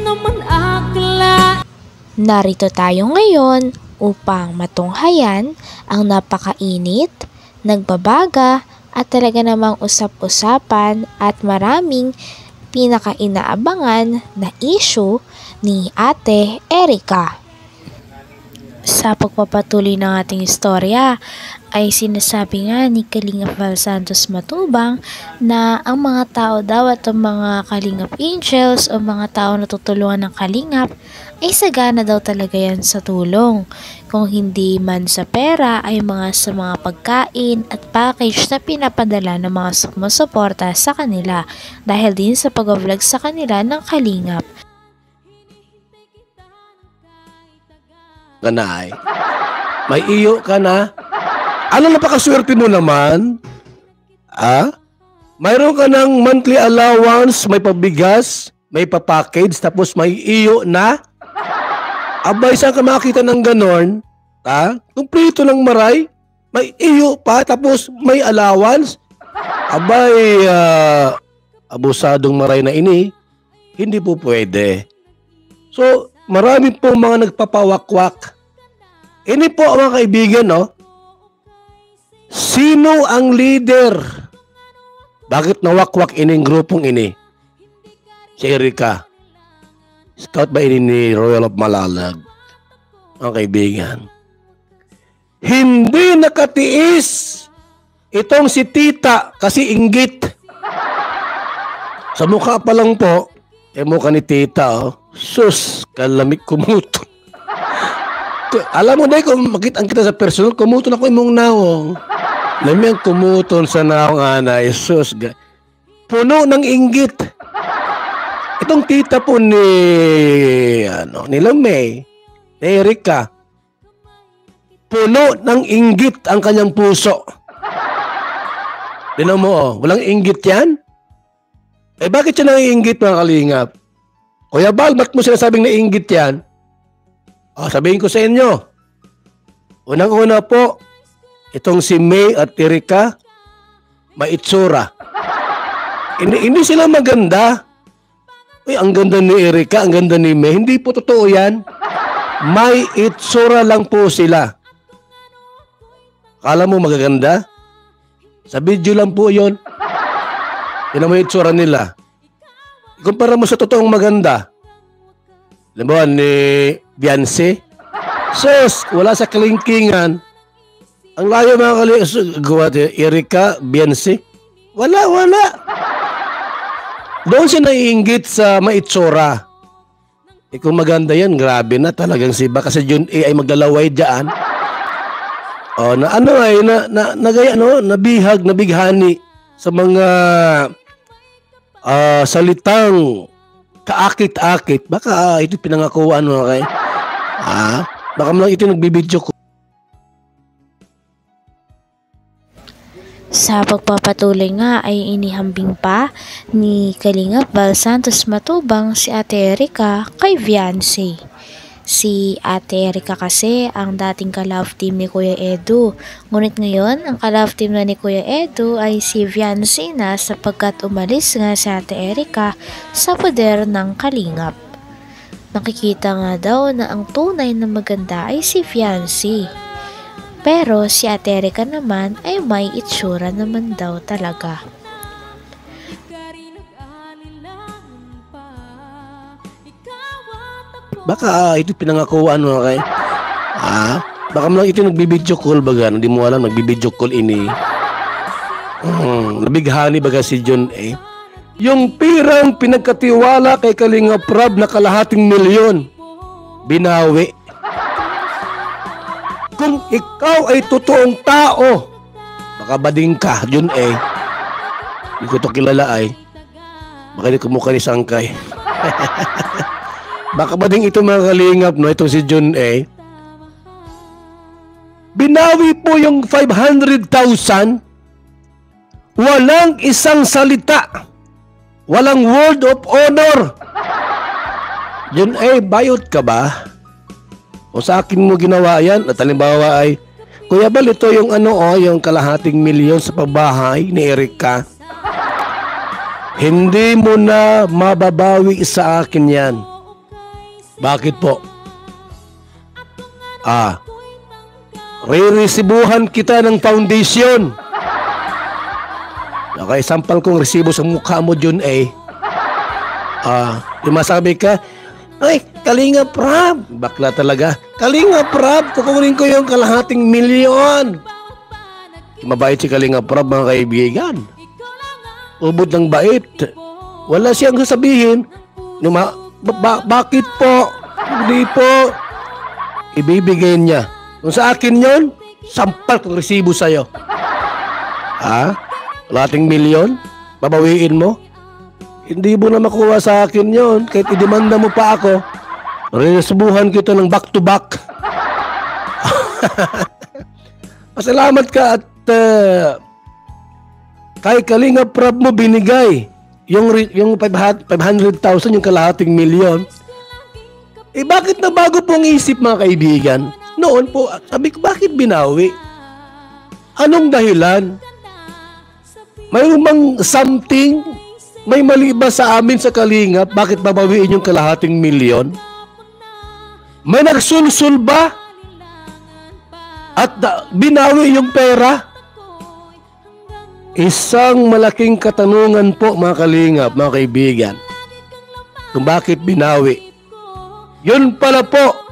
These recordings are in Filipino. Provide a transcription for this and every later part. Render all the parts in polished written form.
naman akla. Narito tayo ngayon upang matunghayan ang napakainit, nagbabaga at talaga namang usap-usapan at maraming pinaka-inaabangan na issue ni Ate Erica. Sa pagpapatuloy ng ating istorya ay sinasabi nga ni Kalingap Val Santos Matubang na ang mga tao daw at ang mga Kalingap Angels o mga tao na tutulungan ng Kalingap ay sagana daw talaga yan sa tulong. Kung hindi man sa pera ay sa mga pagkain at package na pinapadala ng mga sumusuporta sa kanila dahil din sa pag-vlog sa kanila ng Kalingap. Kanay, may iyo ka na. Ano napakaswerte mo naman? Mayroon ka ng monthly allowance, may pabigas, may papackage, tapos may iyo na? Abay, saan ka makita ng ganon? Kumplito ng maray, may iyo pa, tapos may allowance? Abay, abusadong maray na ini, hindi po pwede. So, marami po mga nagpapawakwak. Ini po mga kaibigan, no? Sino ang leader? Bakit nawakwak ining grupong ini? Si Erica. Scout ba ini ni Royal of Malalag? Mga kaibigan. Hindi nakatiis itong si Tita kasi inggit. Sa mukha pa lang po, mukha ni Tita, oh. Sus, kalamig kumuto. Alam mo na kung makita kita sa personal, kumuton ako imong nawong. Lamang kumuton sa nawong anay. Sus, puno ng inggit. Itong tita po ni May, ni Erica, puno ng inggit ang kanyang puso. Tinan mo, oh, walang inggit yan? Bakit siya nang-inggit, mga Kalingap? Kuya Bal, ba't mo sinasabing nainggit yan? Sabihin ko sa inyo. Unang-una po, itong si May at Erica, maitsura. Hindi sila maganda. Ang ganda ni Erica, ang ganda ni May. Hindi po totoo yan. May itsura lang po sila. Akala mo magaganda? Sa video lang po yon. Yan ang may itsura nila. Ikumpara mo sa totoong maganda. Alam mo, ni Beyonce. Sus, wala sa kalingkingan. Ang layo mga kalingkingan. Erica, Beyonce. Wala. Doon siya naiinggit sa maitsura. Kung maganda yan, grabe na talagang si baka sa June A ay maglalaway dyan. Nabihag, nabighani sa mga salitang kaakit-akit. Baka ito pinangakuan mo kay. Baka mo lang ito nagbibidyo ko. Sa pagpapatuloy nga ay inihambing pa ni Kalingap Val Santos Matubang si Ate Erica kay Viancy. Si Ate Erica kasi ang dating ka-love team ni Kuya Edu. Ngunit ngayon, ang ka-love team na ni Kuya Edu ay si Viancy na sapagkat umalis nga si Ate Erica sa poder ng Kalingap. Nakikita nga daw na ang tunay na maganda ay si Viancy. Pero si Ate Erica naman ay may itsura naman daw talaga. Baka ito pinangakuan mo kay. Baka mo lang ito nagbibidyo call baga. Hindi mo alam nagbibidyo call ini. Nabighani baga si John A. Yung pirang pinagkatiwala kay Kalingap Rab na ₱250,000. Binawi. Kung ikaw ay totoong tao, baka bading ka, John A. Hindi ko ito kilala ay. Baka hindi kumukha ni Sangkay. Baka ba din ito mga Kalingap, no? Itong si John A. Binawi po yung 500,000. Walang isang salita. Walang word of honor. John A, bayot ka ba? O sa akin mo ginawa yan? At halimbawa ay, Kuya Bal, ito yung yung ₱250,000 sa pabahay ni Erica. Hindi mo na mababawi sa akin yan. Bakit po? Re-resibuhan kita ng foundation. Naka-isampal kong resibo sa mukha mo, Jun A. Masabi ka, ay, Kalinga Prab. Bakla talaga. Kalinga Prab, kukunin ko yung kalahating milyon. Mabait si Kalinga Prab, mga kaibigan. Ubod ng bait. Wala siyang sasabihin. Bakit po? Hindi po. Ibibigay niya. Kung sa akin yon, sampal kong resibo sa'yo. Kalahating milyon? Babawiin mo? Hindi mo na makuha sa akin yon. Kahit idemanda mo pa ako, resubuhan kita ng back to back. Pasalamat ka at kay Kalinga Prab mo binigay yung 500,000, yung kalahating milyon. Bakit na bago pong isip, mga kaibigan? Noon po, sabi ko, bakit binawi? Anong dahilan? Mayroon bang something? May mali ba sa amin sa Kalingap? Bakit babawiin yung kalahating milyon? May nagsulsul ba? At binawi yung pera? Isang malaking katanungan po, mga Kalingap, mga kaibigan. Kung bakit binawi. Yun pala po.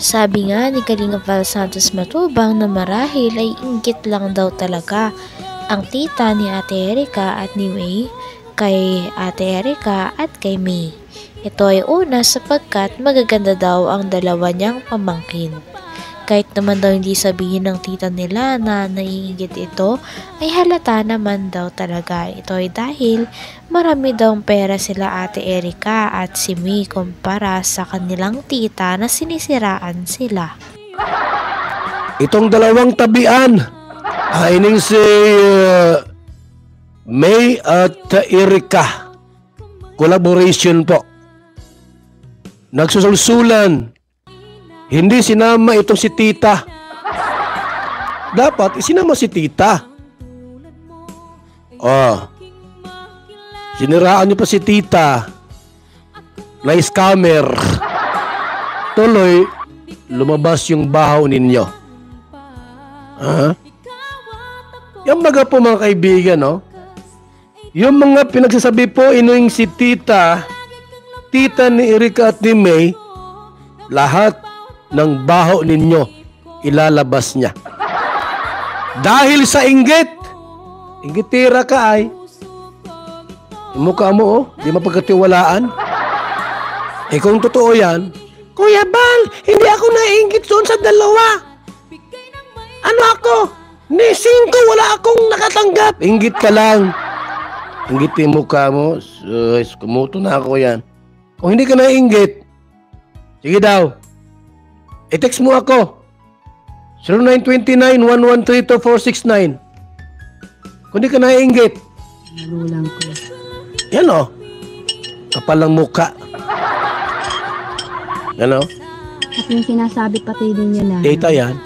Sabi nga ni Kalingap Val Santos Matubang na marahil ay inggit lang daw talaga ang tita ni Ate Erica at ni May kay Ate Erica at kay May. Ito ay una sapagkat magaganda daw ang dalawa niyang pamangkin. Kahit naman daw hindi sabihin ng tita nila na naiinggit ito, ay halata naman daw talaga. Ito ay dahil marami daw pera sila Ate Erica at si May kumpara sa kanilang tita na sinisiraan sila. Itong dalawang tabian, ining si May at Erica, collaboration po. Nagsusulsulan. Hindi sinama itong si tita. Dapat isinama si tita. Siniraan niyo pa si tita. Na scammer. Tuloy, lumabas yung bahaw ninyo. Yung mga po, mga kaibigan, no? Yung mga pinagsasabi po inuing si tita ni Erica at ni May, lahat ng baho ninyo ilalabas niya. Dahil sa inggit. Inggitira ka ay. Yung mukha mo, di mapagkatiwalaan. Kung totoo yan, Kuya Bal, hindi ako naiinggit doon sa dalawa. Ano ako? Ni 5 wala akong nakatanggap. Inggit ka lang. Inggit yung mukha mo. Kumuto na ako yan. Kung hindi ka naiinggit, sige daw. I-text mo ako. 0929-113-2469. Kung hindi ka naiinggit. Nagulang ko. Yan o. Kapal ng mukha. Yan o. At yung sinasabi pati din niya na Data yan.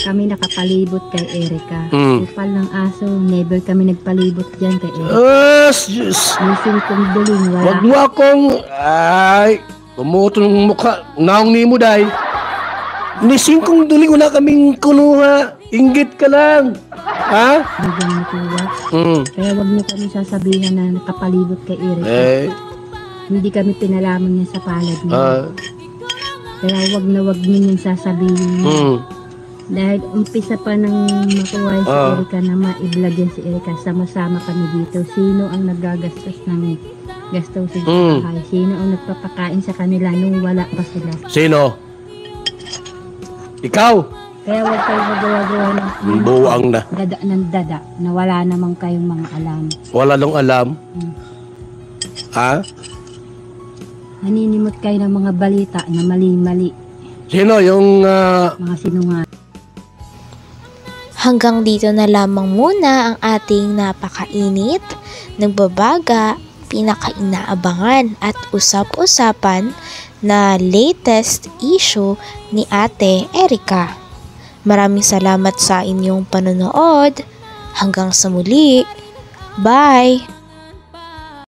kami nakapalibot kay Erica. Upal ng aso, never kami nagpalibot dyan kay Erica. Diyos. Missing kong duling, wala. Wag mo akong... Ay, kumuto ng mukha. Naong ni mo, day. Missing kong duling, wala kaming kunuha. Inggit ka lang. Ha? Bigyan mo tuwa. Kaya wag niyo kami sasabihan na nakapalibot kay Erica. Hindi kami pinalaman niya sa palad niya. Kaya wag na wag niyo yung sasabihin niya. Dahil umpisa pa nang makuha si Erica na ma-vlog yan si Erica, sama-sama kami dito. Sino ang nagagastos ng gastusin sa bahay? Sino ang nagpapakain sa kanila nung wala pa sila? Sino? Ikaw? Kaya wag kayo magawa ng Buwang na. dada ng dada na wala namang kayong mga alam. Wala nung alam. Ha? Naninimot kayo ng mga balita na mali-mali. Sino yung... Mga sinungaling. Hanggang dito na lamang muna ang ating napakainit, nagbabaga, pinakainaabangan at usap-usapan na latest issue ni Ate Erica. Maraming salamat sa inyong panonood. Hanggang sa muli. Bye!